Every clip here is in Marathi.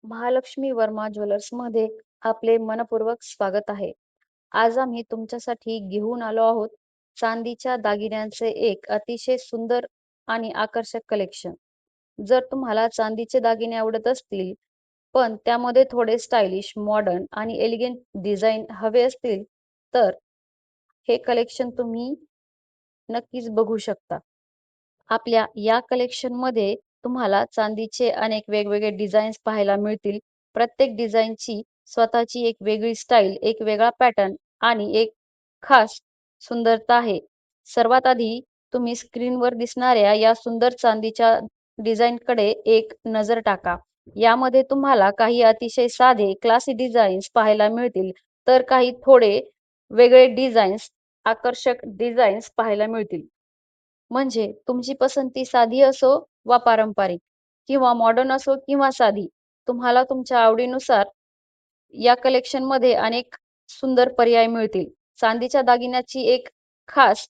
महालक्ष्मी वर्मा ज्वेलर्समध्ये आपले मनपूर्वक स्वागत आहे. आज आम्ही तुमच्यासाठी घेऊन आलो आहोत चांदीच्या दागिन्यांचे एक अतिशय सुंदर आणि आकर्षक कलेक्शन. जर तुम्हाला चांदीचे दागिने आवडत असतील, पण त्यामध्ये थोडे स्टायलिश, मॉडर्न आणि एलिगंट डिझाइन हवे असतील, तर हे कलेक्शन तुम्ही नक्कीच बघू शकता. आपल्या या कलेक्शनमध्ये तुम्हाला चांदीचे अनेक वेगवेगळे डिझाईन्स पाहायला मिळतील. प्रत्येक डिझाईनची स्वतःची एक वेगळी स्टाईल, एक वेगळा पॅटर्न आणि एक खास सुंदरता आहे. सर्वात आधी तुम्ही स्क्रीनवर दिसणाऱ्या या सुंदर चांदीच्या डिझाईनकडे एक नजर टाका. यामध्ये तुम्हाला काही अतिशय साधे, क्लासी डिझाईन्स पाहायला मिळतील, तर काही थोडे वेगळे डिझाईन्स, आकर्षक डिझाईन्स पाहायला मिळतील. म्हणजे तुमची पसंती साधी असो वा पारंपरिक किंवा मॉडर्न असो किंवा साधी, तुम्हाला तुमच्या आवडीनुसार या कलेक्शनमध्ये अनेक सुंदर पर्याय मिळतील. चांदीच्या दागिन्याची एक खास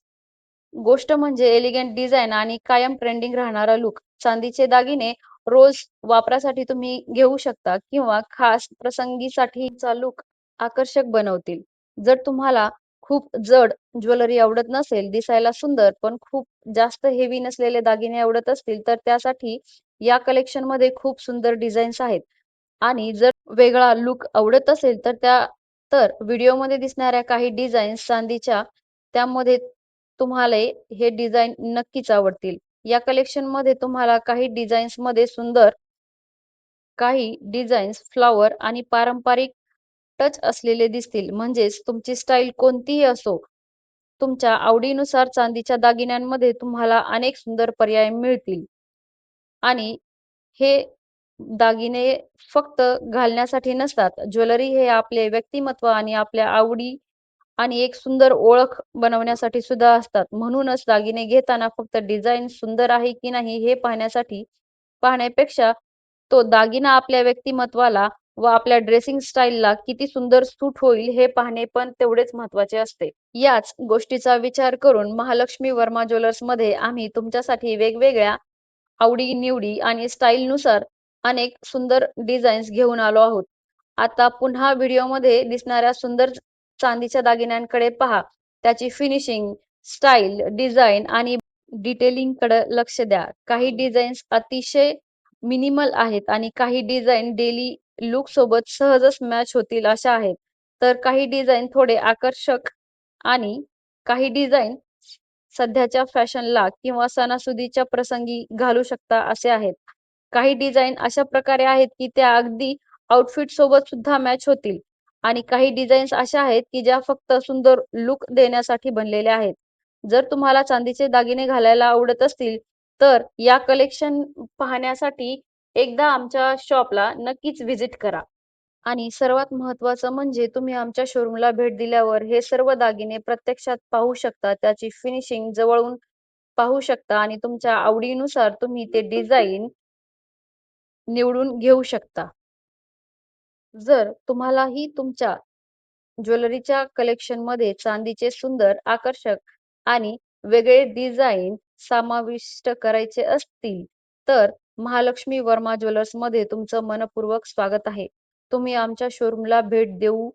गोष्ट म्हणजे एलिगंट डिझाइन आणि कायम ट्रेंडिंग राहणारा लूक. चांदीचे दागिने रोज वापरासाठी तुम्ही घेऊ शकता किंवा खास प्रसंगीसाठीचा लूक आकर्षक बनवतील. जर तुम्हाला खूप जड ज्वेलरी आवडत नसेल, दिसायला सुंदर पण खूप जास्त हेवी नसलेले दागिने आवडत असतील, तर त्यासाठी या कलेक्शनमध्ये खूप सुंदर डिझाईन्स आहेत. आणि जर वेगळा लूक आवडत असेल, तर व्हिडिओमध्ये दिसणाऱ्या काही डिझाईन्स चांदीच्या, त्यामध्ये तुम्हाला हे डिझाइन नक्कीच आवडतील. या कलेक्शनमध्ये तुम्हाला काही डिझाईन्समध्ये सुंदर, काही डिझाईन्स फ्लॉवर आणि पारंपरिक टच असलेले दिसतील. म्हणजेच तुमची स्टाईल कोणतीही असो, तुमच्या आवडीनुसार चांदीच्या दागिन्यांमध्ये तुम्हाला अनेक सुंदर पर्याय मिळतील. आणि हे दागिने फक्त घालण्यासाठी नसतात. ज्वेलरी हे आपले व्यक्तिमत्व आणि आपल्या आवडी आणि एक सुंदर ओळख बनवण्यासाठी सुद्धा असतात. म्हणूनच दागिने घेताना फक्त डिझाइन सुंदर आहे की नाही हे पाहण्यापेक्षा तो दागिना आपल्या व्यक्तिमत्वाला व आपल्या ड्रेसिंग स्टाईलला किती सुंदर सूट होईल हे पाहणे पण तेवढेच महत्त्वाचे असते. याच गोष्टीचा विचार करून महालक्ष्मी वर्मा ज्वेलर्समध्ये आम्ही तुमच्यासाठी वेगवेगळ्या आवडी-निवडी आणि स्टाईलनुसार अनेक सुंदर डिझाईन्स घेऊन आलो आहोत. आता पुन्हा व्हिडिओमध्ये दिसणाऱ्या सुंदर चांदीच्या दागिन्यांकडे पहा. त्याची फिनिशिंग, स्टाईल, डिझाइन आणि डिटेलिंगकडे लक्ष द्या. काही डिझाईन्स अतिशय मिनिमल आहेत आणि काही डिझाइन डेली लूक सोबत सहजच मॅच होतील अशा आहेत. तर काही डिझाइन थोडे आकर्षक आणि काही डिझाइन सध्याच्या फॅशनला किंवा सणासुदीच्या प्रसंगी घालू शकता असे आहेत. काही डिझाइन अशा प्रकारे आहेत की त्या अगदी आउटफिट सोबत सुद्धा मॅच होतील आणि काही डिझाईन्स अशा आहेत की ज्या फक्त सुंदर लूक देण्यासाठी बनलेल्या आहेत. जर तुम्हाला चांदीचे दागिने घालायला आवडत असतील, तर या कलेक्शन पाहण्यासाठी एकदा आमच्या शॉपला नक्कीच व्हिजिट करा. आणि सर्वात महत्त्वाचं म्हणजे तुम्ही आमच्या शोरूमला भेट दिल्यावर हे सर्व दागिने प्रत्यक्षात पाहू शकता. त्याची फिनिशिंग जवळून पाहू शकता आणि तुमच्या आवडीनुसार तुम्ही ते डिझाइन निवडून घेऊ शकता. जर तुम्हालाही तुमच्या ज्वेलरीच्या कलेक्शनमध्ये चांदीचे सुंदर, आकर्षक आणि वेगळे डिझाइन समाविष्ट करायचे असतील, तर महालक्ष्मी वर्मा ज्वेलर्समध्ये तुमचं मनःपूर्वक स्वागत आहे. तुम्ही आमच्या शोरूमला भेट देऊ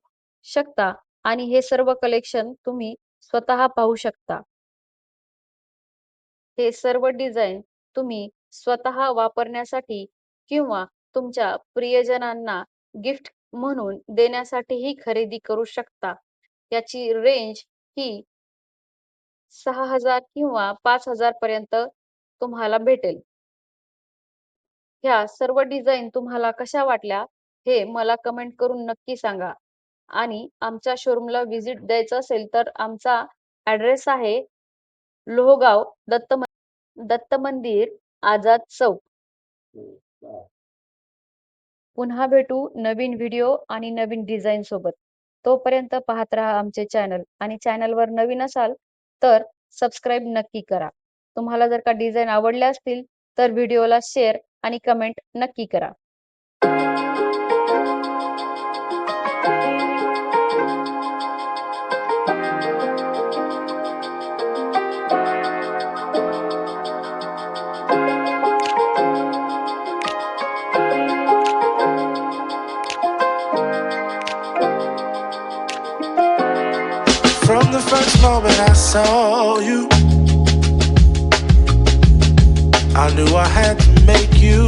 शकता आणि हे सर्व कलेक्शन तुम्ही स्वतः पाहू शकता. हे सर्व डिझाइन तुम्ही स्वतः वापरण्यासाठी किंवा तुमच्या प्रियजनांना गिफ्ट म्हणून देण्यासाठीही खरेदी करू शकता. याची रेंज ही 6,000 किंवा 5,000 पर्यंत तुम्हाला भेटेल. ह्या सर्व डिझाइन तुम्हाला कशा वाटल्या हे मला कमेंट करून नक्की सांगा. आणि आमच्या शोरूमला व्हिजिट द्यायचं असेल तर आमचा ॲड्रेस आहे लोहगाव दत्त मंदिर, आझाद चौक. पुन्हा भेटू नवीन व्हिडिओ आणि नवीन डिझाईन सोबत. तोपर्यंत पाहत राहा आमचे चॅनल आणि चॅनलवर नवीन असाल तर सबस्क्राईब नक्की करा. तुम्हाला जर का डिझाईन आवडल्या असतील तर व्हिडिओला शेअर आणि कमेंट नक्की करा. first moment I saw you, I knew I had to make you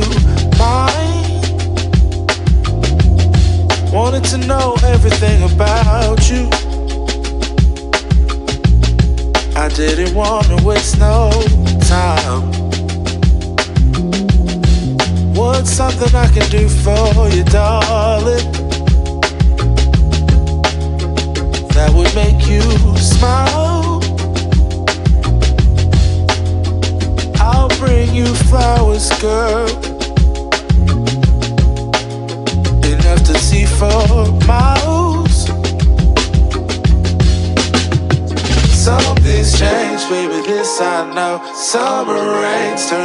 mine. Wanted to know everything about you. I didn't want to waste no time. What's something I can do for you, darling, that would make you smile? I'll bring you flowers, girl, enough to see for miles. Something's changed, baby, this I know. Summer rains turn